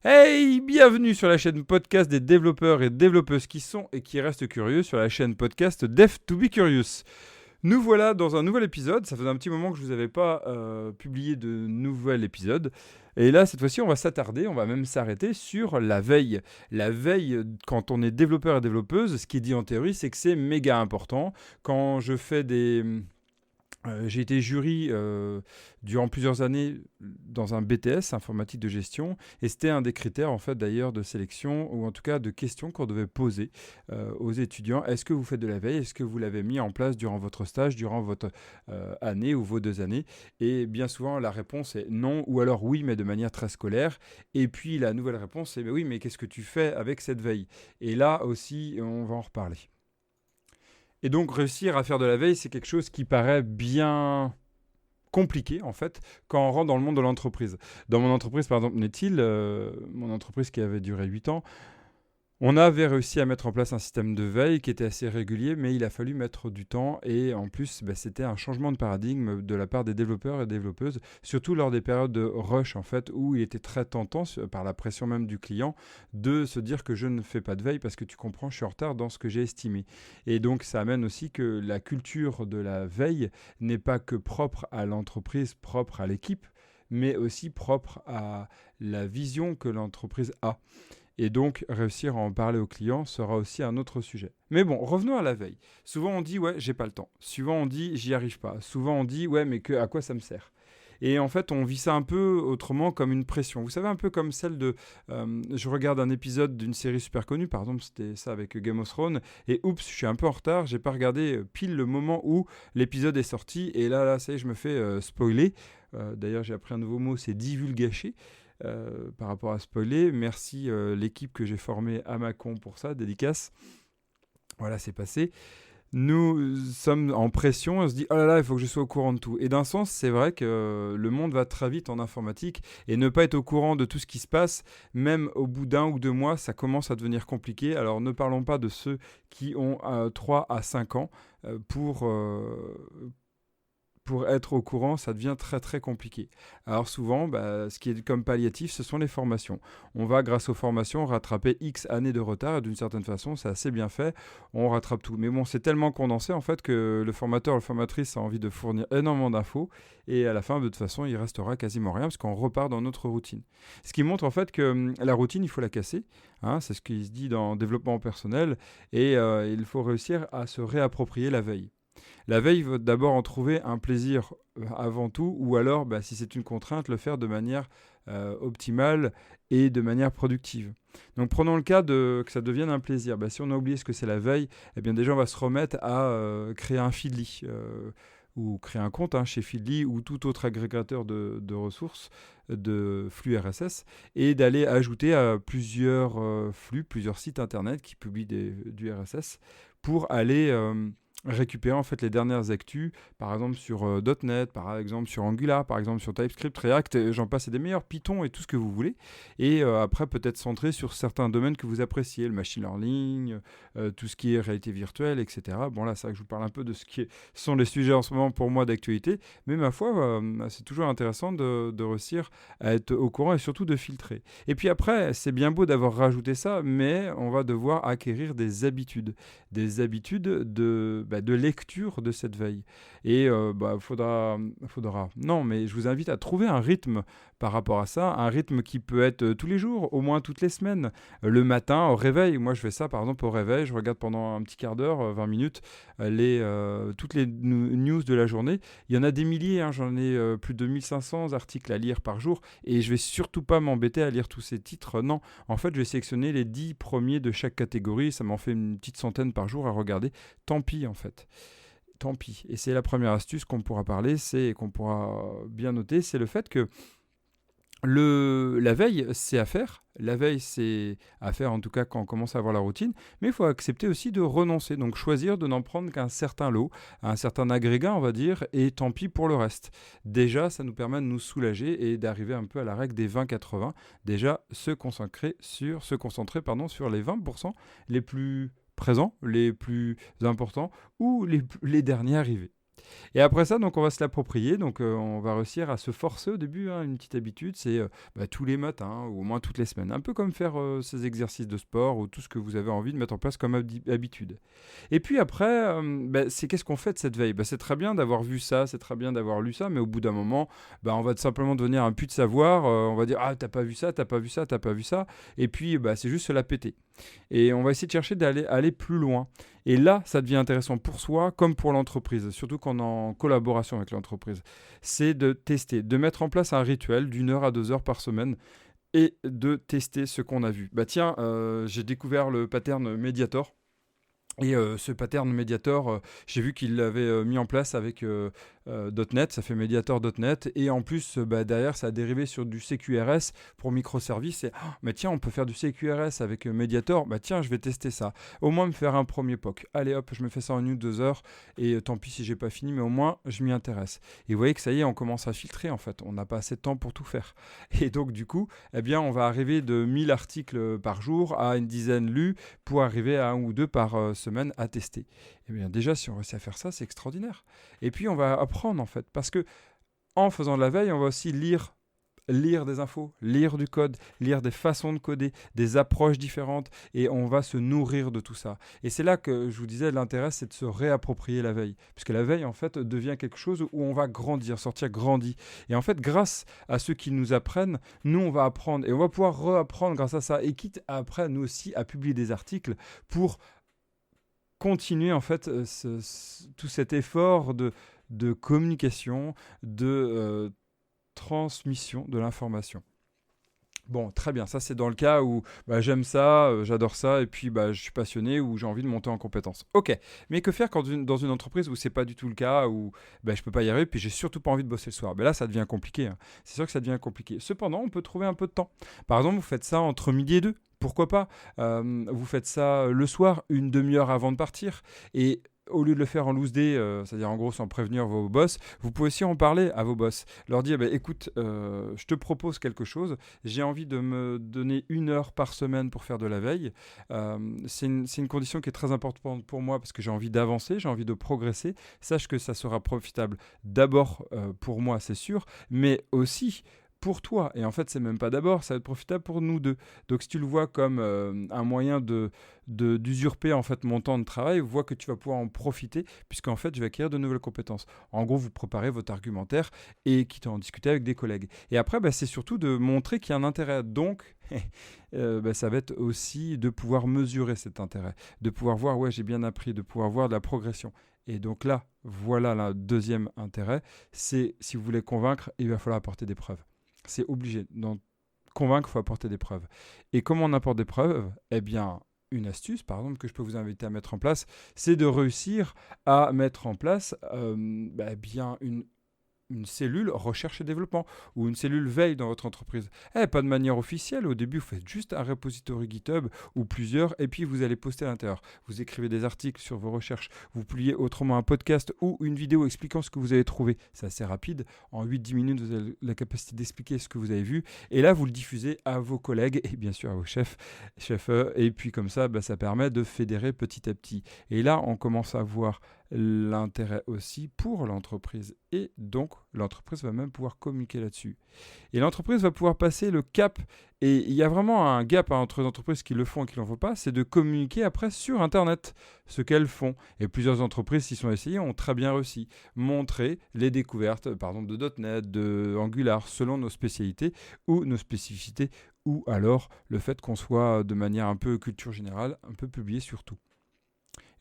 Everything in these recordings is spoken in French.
Hey, bienvenue sur la chaîne podcast des développeurs et développeuses qui sont et qui restent curieux, sur la chaîne podcast Dev to be Curious. Nous voilà dans un nouvel épisode. Ça faisait un petit moment que je ne vous avais pas publié de nouvel épisode. Et là, cette fois-ci, on va s'attarder, on va même s'arrêter sur la veille. La veille, quand on est développeur et développeuse, ce qui est dit en théorie, c'est que c'est méga important. Quand je fais j'ai été jury durant plusieurs années dans un BTS, informatique de gestion, et c'était un des critères en fait d'ailleurs de sélection, ou en tout cas de questions qu'on devait poser aux étudiants. Est-ce que vous faites de la veille? Est-ce que vous l'avez mis en place durant votre stage, durant votre année ou vos 2 années? Et bien souvent la réponse est non, ou alors oui, mais de manière très scolaire. Et puis la nouvelle réponse est mais oui, mais qu'est-ce que tu fais avec cette veille? Et là aussi, on va en reparler. Et donc réussir à faire de la veille, c'est quelque chose qui paraît bien compliqué en fait quand on rentre dans le monde de l'entreprise. Dans mon entreprise par exemple Netil, mon entreprise qui avait duré 8 ans, on avait réussi à mettre en place un système de veille qui était assez régulier, mais il a fallu mettre du temps et en plus, c'était un changement de paradigme de la part des développeurs et développeuses, surtout lors des périodes de rush en fait, où il était très tentant, par la pression même du client, de se dire que je ne fais pas de veille parce que tu comprends, je suis en retard dans ce que j'ai estimé. Et donc ça amène aussi que la culture de la veille n'est pas que propre à l'entreprise, propre à l'équipe, mais aussi propre à la vision que l'entreprise a. Et donc, réussir à en parler aux clients sera aussi un autre sujet. Mais bon, revenons à la veille. Souvent, on dit, ouais, j'ai pas le temps. Souvent, on dit, j'y arrive pas. Souvent, on dit, ouais, mais à quoi ça me sert? Et en fait, on vit ça un peu autrement comme une pression. Vous savez, un peu comme celle de... je regarde un épisode d'une série super connue, par exemple, c'était ça avec Game of Thrones, et oups, je suis un peu en retard, j'ai pas regardé pile le moment où l'épisode est sorti, et là, ça y est, je me fais spoiler. D'ailleurs, j'ai appris un nouveau mot, c'est divulgacher. Par rapport à spoiler. Merci l'équipe que j'ai formée à Macon pour ça, dédicace. Voilà, c'est passé. Nous sommes en pression, on se dit oh là là, il faut que je sois au courant de tout. Et d'un sens, c'est vrai que le monde va très vite en informatique et ne pas être au courant de tout ce qui se passe, même au bout d'1 ou 2 mois, ça commence à devenir compliqué. Alors ne parlons pas de ceux qui ont 3 à 5 ans pour être au courant, ça devient très très compliqué. Alors souvent, ce qui est comme palliatif, ce sont les formations. On va, grâce aux formations, rattraper X années de retard, et d'une certaine façon, c'est assez bien fait, on rattrape tout. Mais bon, c'est tellement condensé en fait que le formateur ou la formatrice a envie de fournir énormément d'infos, et à la fin, de toute façon, il restera quasiment rien, parce qu'on repart dans notre routine. Ce qui montre en fait que la routine, il faut la casser, hein, c'est ce qui se dit dans le développement personnel, et il faut réussir à se réapproprier la veille. La veille veut d'abord en trouver un plaisir avant tout, ou alors, si c'est une contrainte, le faire de manière optimale et de manière productive. Donc prenons le cas que ça devienne un plaisir. Si on a oublié ce que c'est la veille, eh bien déjà on va se remettre à créer un Feedly. Ou créer un compte chez Feedly ou tout autre agrégateur de ressources, de flux RSS, et d'aller ajouter à plusieurs flux, plusieurs sites internet qui publient du RSS pour aller récupérer en fait les dernières actus, par exemple sur .NET, par exemple sur Angular, par exemple sur TypeScript, React, j'en passe et des meilleurs, Python et tout ce que vous voulez. Et après peut-être centrer sur certains domaines que vous appréciez, le machine learning, tout ce qui est réalité virtuelle, etc. Bon là, c'est vrai que je vous parle un peu de sont les sujets en ce moment pour moi d'actualité, mais ma foi, c'est toujours intéressant de réussir à être au courant et surtout de filtrer. Et puis après, c'est bien beau d'avoir rajouté ça, mais on va devoir acquérir des habitudes de lecture de cette veille. Et faudra... Non, mais je vous invite à trouver un rythme par rapport à ça, un rythme qui peut être tous les jours, au moins toutes les semaines. Le matin, au réveil, moi je fais ça par exemple au réveil, je regarde pendant un petit quart d'heure, 20 minutes, toutes les news de la journée. Il y en a des milliers, j'en ai plus de 1500 articles à lire par jour, et je vais surtout pas m'embêter à lire tous ces titres, non. En fait, je vais sélectionner les 10 premiers de chaque catégorie, ça m'en fait une petite centaine par jour à regarder. Tant pis en fait. Tant pis. Et c'est la première astuce qu'on pourra parler, qu'on pourra bien noter, c'est le fait que la veille, c'est à faire. La veille, c'est à faire en tout cas quand on commence à avoir la routine. Mais il faut accepter aussi de renoncer. Donc choisir de n'en prendre qu'un certain lot, un certain agrégat, on va dire, et tant pis pour le reste. Déjà, ça nous permet de nous soulager et d'arriver un peu à la règle des 20-80. Déjà, se concentrer sur les 20% les plus présents, les plus importants ou les derniers arrivés. Et après ça, donc on va se l'approprier. Donc on va réussir à se forcer au début. Une petite habitude, c'est tous les matins ou au moins toutes les semaines. Un peu comme faire ces exercices de sport ou tout ce que vous avez envie de mettre en place comme habitude. Et puis après, c'est qu'est-ce qu'on fait de cette veille? C'est très bien d'avoir vu ça, c'est très bien d'avoir lu ça, mais au bout d'un moment, on va simplement devenir un puits de savoir. On va dire, ah, t'as pas vu ça, t'as pas vu ça, t'as pas vu ça. Et puis, c'est juste se la péter. Et on va essayer de chercher aller plus loin. Et là, ça devient intéressant pour soi comme pour l'entreprise, surtout quand on est en collaboration avec l'entreprise. C'est de tester, de mettre en place un rituel d'1 heure à 2 heures par semaine et de tester ce qu'on a vu. J'ai découvert le pattern Mediator. Et ce pattern Mediator, j'ai vu qu'il l'avait mis en place avec .NET, ça fait Mediator.NET, et en plus, derrière, ça a dérivé sur du CQRS pour microservices, et mais tiens, on peut faire du CQRS avec Mediator, tiens, je vais tester ça, au moins me faire un premier POC. Allez hop, je me fais ça en 1 ou 2 heures, et tant pis si j'ai pas fini, mais au moins, je m'y intéresse. Et vous voyez que ça y est, on commence à filtrer, en fait, on n'a pas assez de temps pour tout faire. Et donc, du coup, on va arriver de 1000 articles par jour à une dizaine lus, pour arriver à 1 ou 2 par semaine à tester. Et bien déjà, si on réussit à faire ça, c'est extraordinaire. Et puis, on va apprendre, en fait, parce que en faisant de la veille, on va aussi lire des infos, lire du code, lire des façons de coder, des approches différentes, et on va se nourrir de tout ça. Et c'est là que je vous disais, l'intérêt, c'est de se réapproprier la veille, puisque la veille, en fait, devient quelque chose où on va grandir, sortir grandi. Et en fait, grâce à ceux qui nous apprennent, nous, on va apprendre, et on va pouvoir réapprendre grâce à ça, et quitte après, nous aussi, à publier des articles pour continuer, en fait, tout cet effort de communication, de transmission de l'information. Bon, très bien, ça c'est dans le cas où j'aime ça, j'adore ça, et puis je suis passionné ou j'ai envie de monter en compétence. Ok, mais que faire dans une entreprise où c'est pas du tout le cas, où je peux pas y arriver, puis j'ai surtout pas envie de bosser le soir. Là, ça devient compliqué, hein. C'est sûr que ça devient compliqué. Cependant, on peut trouver un peu de temps. Par exemple, vous faites ça entre midi et 2. Pourquoi pas? Vous faites ça le soir, une demi-heure avant de partir, et au lieu de le faire en loose day, c'est-à-dire en gros sans prévenir vos boss, vous pouvez aussi en parler à vos boss. Leur dire, écoute, je te propose quelque chose, j'ai envie de me donner 1 heure par semaine pour faire de la veille. C'est une condition qui est très importante pour moi parce que j'ai envie d'avancer, j'ai envie de progresser. Sache que ça sera profitable d'abord pour moi, c'est sûr, mais aussi pour toi. Et en fait, c'est même pas d'abord, ça va être profitable pour nous deux. Donc si tu le vois comme un moyen d'usurper en fait mon temps de travail, vois que tu vas pouvoir en profiter puisqu'en fait, je vais acquérir de nouvelles compétences. En gros, vous préparez votre argumentaire et quitte à en discuter avec des collègues. Et après, c'est surtout de montrer qu'il y a un intérêt. Donc, ça va être aussi de pouvoir mesurer cet intérêt, de pouvoir voir, ouais, j'ai bien appris, de pouvoir voir de la progression. Et donc là, voilà le deuxième intérêt, c'est si vous voulez convaincre, il va falloir apporter des preuves. C'est obligé. Donc, convaincre, il faut apporter des preuves. Et comment on apporte des preuves? Une astuce, par exemple, que je peux vous inviter à mettre en place, c'est de réussir à mettre en place une cellule recherche et développement ou une cellule veille dans votre entreprise. Pas de manière officielle, au début vous faites juste un repository GitHub ou plusieurs et puis vous allez poster à l'intérieur. Vous écrivez des articles sur vos recherches, vous publiez autrement un podcast ou une vidéo expliquant ce que vous avez trouvé. C'est assez rapide, en 8-10 minutes vous avez la capacité d'expliquer ce que vous avez vu et là vous le diffusez à vos collègues et bien sûr à vos chefs et puis comme ça, ça permet de fédérer petit à petit. Et là on commence à voir l'intérêt aussi pour l'entreprise et donc l'entreprise va même pouvoir communiquer là-dessus et l'entreprise va pouvoir passer le cap et il y a vraiment un gap entre les entreprises qui le font et qui ne le font pas, c'est de communiquer après sur internet ce qu'elles font et plusieurs entreprises s'y sont essayées ont très bien réussi, montrer les découvertes par exemple de .NET, de Angular selon nos spécialités ou nos spécificités ou alors le fait qu'on soit de manière un peu culture générale, un peu publié sur tout.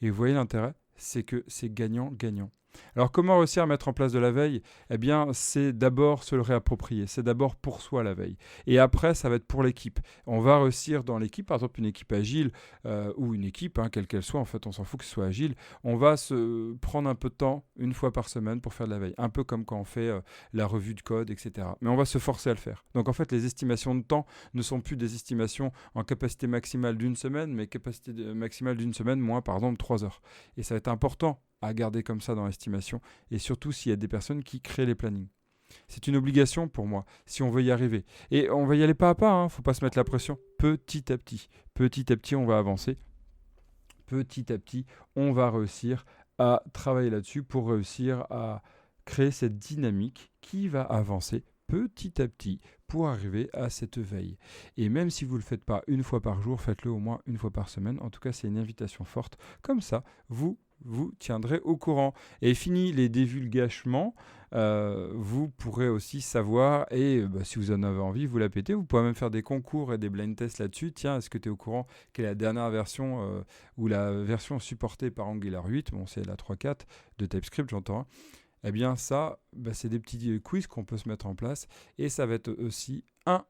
Et vous voyez l'intérêt, c'est que c'est gagnant-gagnant. Alors comment réussir à mettre en place de la veille? C'est d'abord se le réapproprier, c'est d'abord pour soi la veille. Et après, ça va être pour l'équipe. On va réussir dans l'équipe, par exemple une équipe agile ou une équipe, quelle qu'elle soit, en fait on s'en fout que ce soit agile, on va se prendre un peu de temps, une fois par semaine pour faire de la veille. Un peu comme quand on fait la revue de code, etc. Mais on va se forcer à le faire. Donc en fait, les estimations de temps ne sont plus des estimations en capacité maximale d'1 semaine, mais capacité maximale d'1 semaine moins, par exemple, 3 heures. Et ça va être important à garder comme ça dans l'estimation, et surtout s'il y a des personnes qui créent les plannings. C'est une obligation pour moi, si on veut y arriver. Et on va y aller pas à pas, faut pas se mettre la pression. Petit à petit, on va avancer. Petit à petit, on va réussir à travailler là-dessus pour réussir à créer cette dynamique qui va avancer petit à petit pour arriver à cette veille. Et même si vous ne le faites pas une fois par jour, faites-le au moins une fois par semaine. En tout cas, c'est une invitation forte. Comme ça, vous tiendrez au courant. Et fini les divulgations, vous pourrez aussi savoir, et si vous en avez envie, vous la pétez. Vous pouvez même faire des concours et des blind tests là-dessus. Tiens, est-ce que tu es au courant quelle est la dernière version ou la version supportée par Angular 8 ? Bon, c'est la 3.4 de TypeScript, j'entends. Hein. Eh bien ça, c'est des petits quiz qu'on peut se mettre en place et ça va être aussi un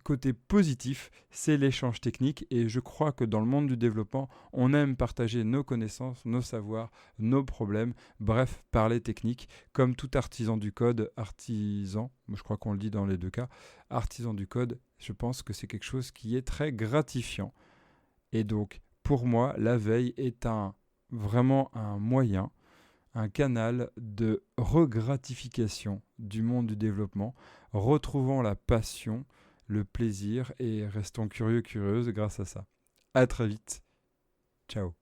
côté positif, c'est l'échange technique et je crois que dans le monde du développement, on aime partager nos connaissances, nos savoirs, nos problèmes, bref, parler technique, comme tout artisan du code, je crois qu'on le dit dans les deux cas, artisan du code, je pense que c'est quelque chose qui est très gratifiant. Et donc, pour moi, la veille est vraiment un moyen, un canal de regratification du monde du développement, retrouvant la passion, le plaisir et restons curieux, curieuses grâce à ça. À très vite. Ciao.